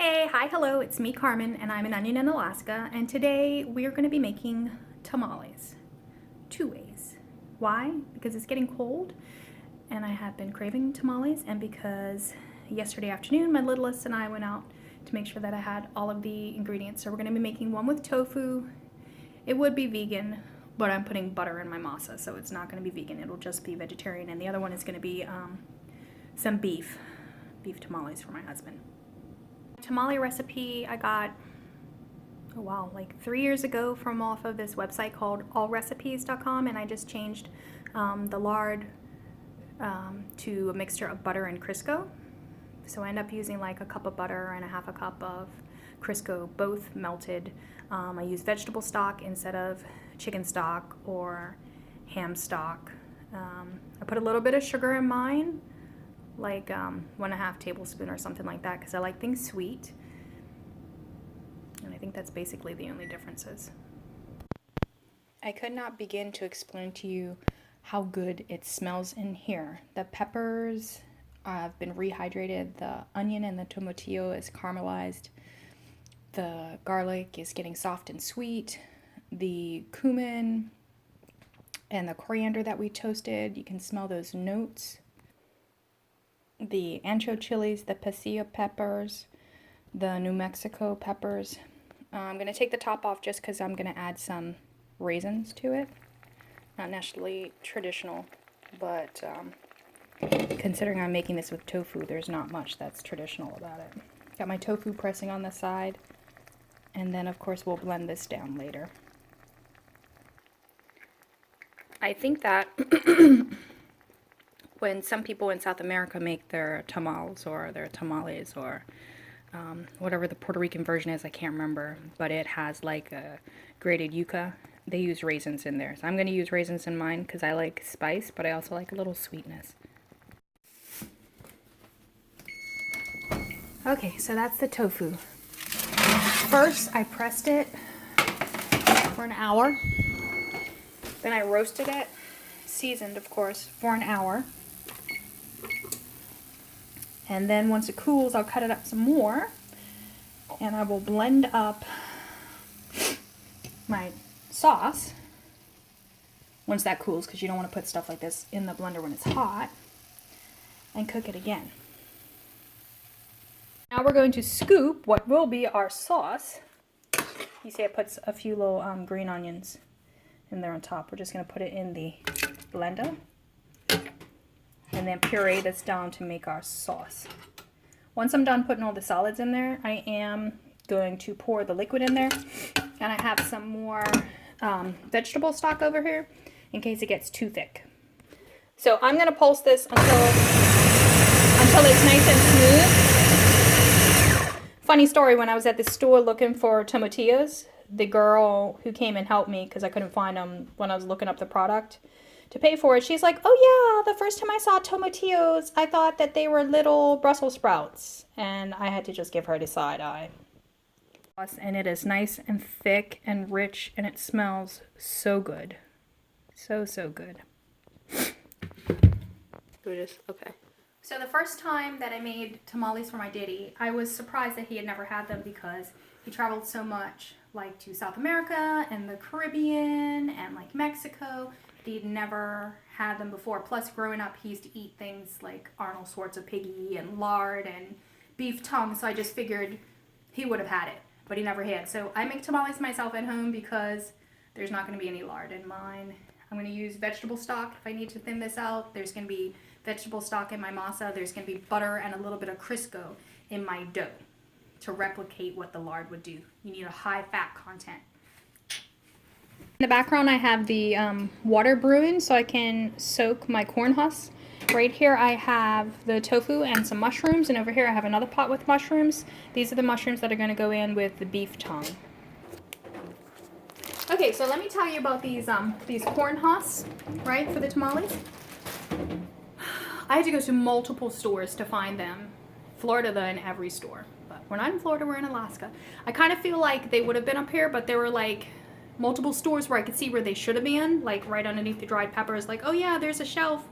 Hey, hi, hello, it's me, Carmen, and I'm an onion in Alaska, and today we're going to be making tamales. Two ways. Why? Because it's getting cold, and I have been craving tamales, and because yesterday afternoon my littlest and I went out to make sure that I had all of the ingredients. So we're going to be making one with tofu. It would be vegan, but I'm putting butter in my masa, so it's not going to be vegan. It'll just be vegetarian, and the other one is going to be some beef tamales for my husband. Tamale recipe I got, oh wow, like 3 years ago from off of this website called allrecipes.com, and I just changed the lard to a mixture of butter and Crisco. So I end up using like a cup of butter and a half a cup of Crisco, both melted. I use vegetable stock instead of chicken stock or ham stock. I put a little bit of sugar in mine, like 1.5 tablespoons or something like that, because I like things sweet. And I think that's basically the only differences. I could not begin to explain to you how good it smells in here. The peppers have been rehydrated, the onion and the tomatillo is caramelized, the garlic is getting soft and sweet, the cumin and the coriander that we toasted, you can smell those notes. The ancho chilies, the pasilla peppers, the New Mexico peppers. I'm going to take the top off just because I'm going to add some raisins to it. Not necessarily traditional, but considering I'm making this with tofu, there's not much that's traditional about it. Got my tofu pressing on the side, and then of course we'll blend this down later. I think that when some people in South America make their tamales or their tamales or whatever the Puerto Rican version is, I can't remember, but it has like a grated yuca. They use raisins in there. So I'm going to use raisins in mine because I like spice, but I also like a little sweetness. Okay, so that's the tofu. First, I pressed it for an hour. Then I roasted it, seasoned of course, for an hour. And then once it cools, I'll cut it up some more, and I will blend up my sauce once that cools, because you don't want to put stuff like this in the blender when it's hot, and cook it again. Now we're going to scoop what will be our sauce. You see it puts a few little green onions in there on top. We're just going to put it in the blender and then puree this down to make our sauce. Once I'm done putting all the solids in there, I am going to pour the liquid in there, and I have some more vegetable stock over here in case it gets too thick. So I'm going to pulse this until it's nice and smooth. Funny story, when I was at the store looking for tomatillos, the girl who came and helped me, because I couldn't find them when I was looking up the product to pay for it, she's like, oh yeah, the first time I saw tomatillos, I thought that they were little Brussels sprouts. And I had to just give her the side eye. And it is nice and thick and rich, and it smells so good. So good. Okay. So the first time that I made tamales for my daddy, I was surprised that he had never had them, because he traveled so much, like to South America and the Caribbean and like Mexico. He'd never had them before. Plus, growing up, he used to eat things like Arnold Schwarzenegger and lard and beef tongue, so I just figured he would have had it, but he never had. So I make tamales myself at home because there's not going to be any lard in mine. I'm going to use vegetable stock if I need to thin this out. There's going to be vegetable stock in my masa. There's going to be butter and a little bit of Crisco in my dough to replicate what the lard would do. You need a high fat content. In the background, I have the water brewing so I can soak my corn husks. Right here I have the tofu and some mushrooms, and over here I have another pot with mushrooms. These are the mushrooms that are going to go in with the beef tongue. Okay, so let me tell you about these corn husks, right, for the tamales. I had to go to multiple stores to find them. Florida, they're in every store, but we're not in Florida, we're in Alaska. I kind of feel like they would have been up here, but there were like multiple stores where I could see where they should have been, like right underneath the dried peppers, like, oh yeah, there's a shelf,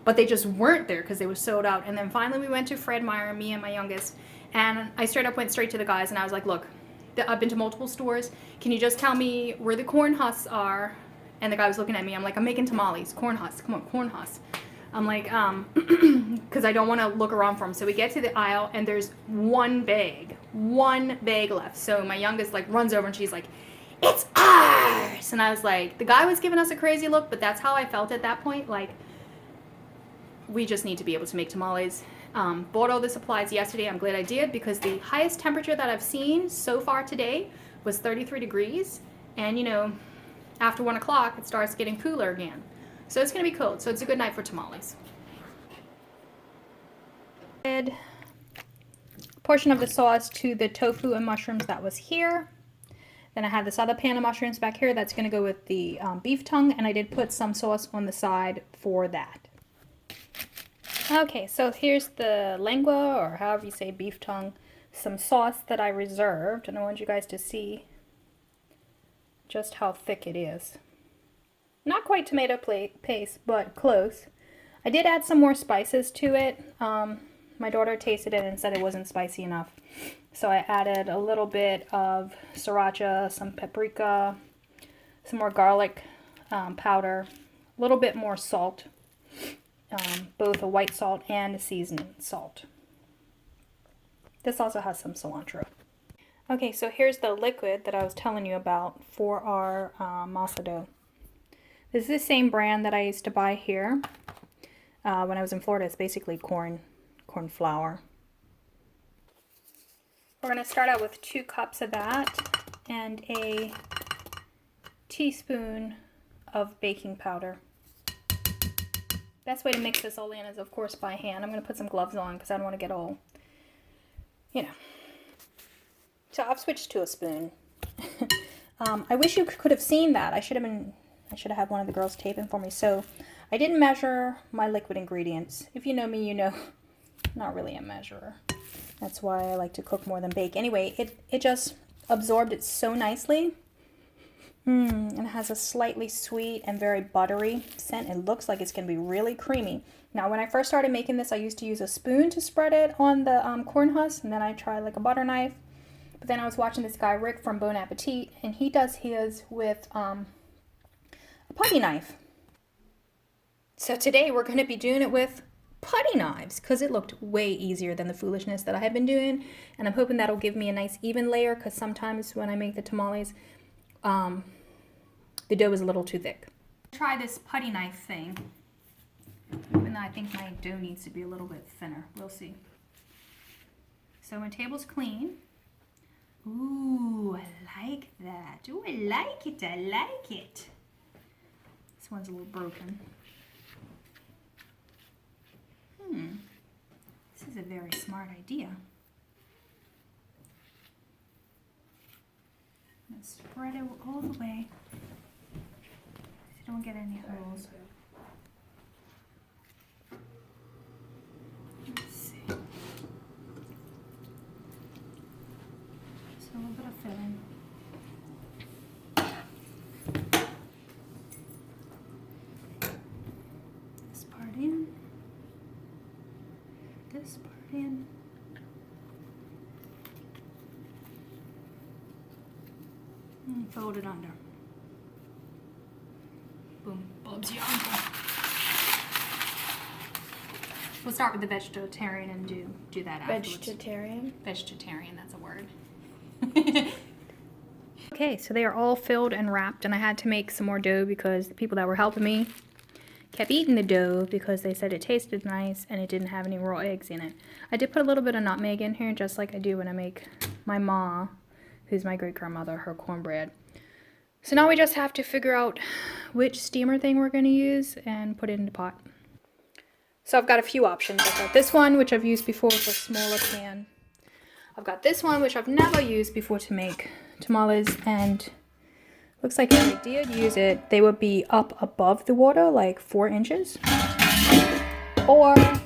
but they just weren't there because they were sold out. And then finally we went to Fred Meyer, me and my youngest, And I straight up went straight to the guys and I was like, look, I've been to multiple stores. Can you just tell me where the corn husks are? And the guy was looking at me. I'm like, I'm making tamales. Corn husks. Come on, corn husks. I'm like, because I don't want to look around for them. So we get to the aisle and there's one bag left. So my youngest like runs over and she's like, it's ours. And I was like, the guy was giving us a crazy look, but that's how I felt at that point. Like, we just need to be able to make tamales. Bought all the supplies yesterday. I'm glad I did because the highest temperature that I've seen so far today was 33 degrees. And you know, after 1 o'clock, it starts getting cooler again. So it's going to be cold. So it's a good night for tamales. Add a portion of the sauce to the tofu and mushrooms that was here. Then I have this other pan of mushrooms back here that's going to go with the beef tongue. And I did put some sauce on the side for that. Okay, so here's the lengua, or however you say beef tongue, some sauce that I reserved, and I want you guys to see just how thick it is. Not quite tomato paste, but close. I did add some more spices to it. My daughter tasted it and said it wasn't spicy enough. So I added a little bit of sriracha, some paprika, some more garlic powder, a little bit more salt. Both a white salt and a seasoned salt. This also has some cilantro. Okay, so here's the liquid that I was telling you about for our masa dough. This is the same brand that I used to buy here when I was in Florida. It's basically corn flour. We're going to start out with 2 cups of that and a teaspoon of baking powder. Best way to mix this all in is, of course, by hand. I'm going to put some gloves on because I don't want to get all, you know. So I've switched to a spoon. I wish you could have seen that. I should have had one of the girls taping for me. So I didn't measure my liquid ingredients. If you know me, you know I'm not really a measurer. That's why I like to cook more than bake. Anyway, it just absorbed it so nicely. And it has a slightly sweet and very buttery scent. It looks like it's going to be really creamy. Now, when I first started making this, I used to use a spoon to spread it on the corn husk, and then I tried like a butter knife. But then I was watching this guy, Rick from Bon Appetit, and he does his with a putty knife. So today we're going to be doing it with putty knives because it looked way easier than the foolishness that I had been doing. And I'm hoping that'll give me a nice even layer because sometimes when I make the tamales, the dough is a little too thick. Try this putty knife thing. Even though I think my dough needs to be a little bit thinner. We'll see. So my table's clean. Ooh, I like that. Ooh, I like it. I like it. This one's a little broken. This is a very smart idea. I'm going to spread it all the way so you don't get any holes. Let's see. Just a little bit of filling. This part in. This part in. And fold it under. Boom, Bob's your uncle. We'll start with the vegetarian and do that afterwards. Vegetarian, that's a word. Okay, so they are all filled and wrapped, and I had to make some more dough because the people that were helping me kept eating the dough because they said it tasted nice and it didn't have any raw eggs in it. I did put a little bit of nutmeg in here, just like I do when I make my ma, who's my great-grandmother, her cornbread. So now we just have to figure out which steamer thing we're going to use and put it in the pot. So I've got a few options. I've got this one, which I've used before with a smaller pan. I've got this one, which I've never used before to make tamales, and looks like if I did use it, they would be up above the water, like 4 inches. Or if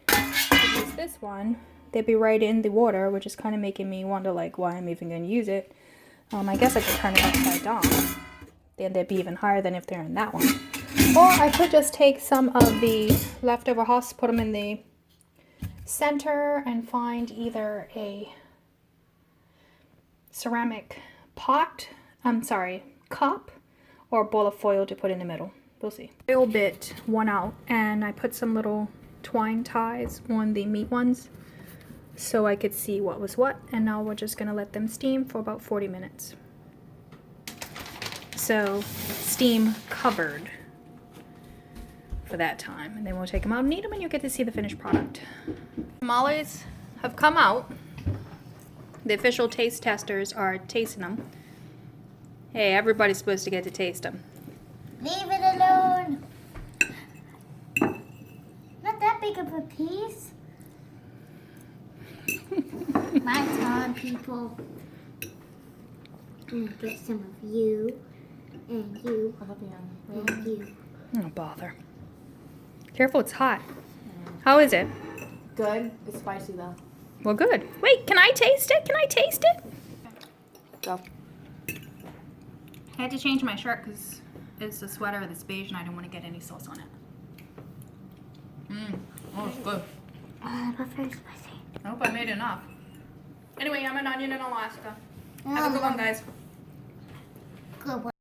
I use this one, they'd be right in the water, which is kind of making me wonder like why I'm even going to use it. I guess I could turn it upside down. Then they'd be even higher than if they're in that one. Or I could just take some of the leftover husks, put them in the center and find either a ceramic cup, or a bowl of foil to put in the middle. We'll see. Foil bit one out, and I put some little twine ties on the meat ones so I could see what was what, and now we're just gonna let them steam for about 40 minutes. So steam covered for that time, and then we'll take them out and eat them, and you'll get to see the finished product. Tamales have come out. The official taste testers are tasting them. Hey, everybody's supposed to get to taste them. Leave it alone. Not that big of a piece. My turn, people. I'm gonna get some of you, and you, and you. Oh, bother. Careful, it's hot. How is it? Good. It's spicy though. Well, good. Wait, can I taste it? Can I taste it? Go. I had to change my shirt because it's a sweater that's beige and I didn't want to get any sauce on it. Oh, it's good. But very spicy. I hope I made enough. Anyway, I'm an onion in Alaska. Have a good one, guys. Good one.